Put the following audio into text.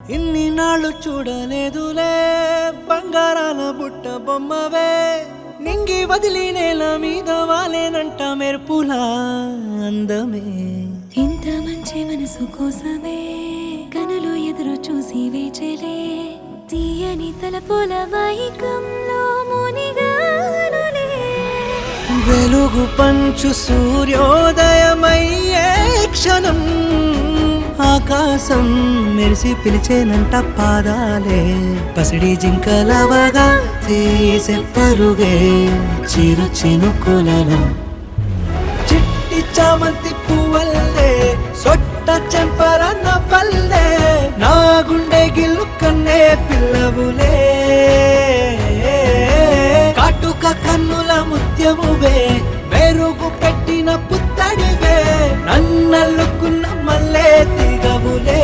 ఇన్ని నాళ్ళు చూడలేదులే బంగారాల బుట్ట బొమ్మవే నింగి వదిలి నేల మీద వాలేనంట మెరుపులా అందమే ఇంత మంచి మనసు కోసమే కనులు ఎదురు చూసి వేచలే తీయని తలపుల వైకంలో మునిగానులే వెలుగు పంచు సూర్యోదయమయ్యే క్షణం ఆకాశం మెరిసి పిలిచేనంట పాదాలే పసిడి జింకలవగా తీసే పరుగే చిరు చినుకులను చిట్టి చామంతి పువ్వల్లే సొట్ట చెంపర నవ్వల్లే నా గుండె గిల్లు కన్నే పిల్లవులే కాటుక కన్నుల ముత్యమువే మెరుగు పెట్టిన పుత్తడివే నన్నల్లుకున్న మల్లే తిగవులే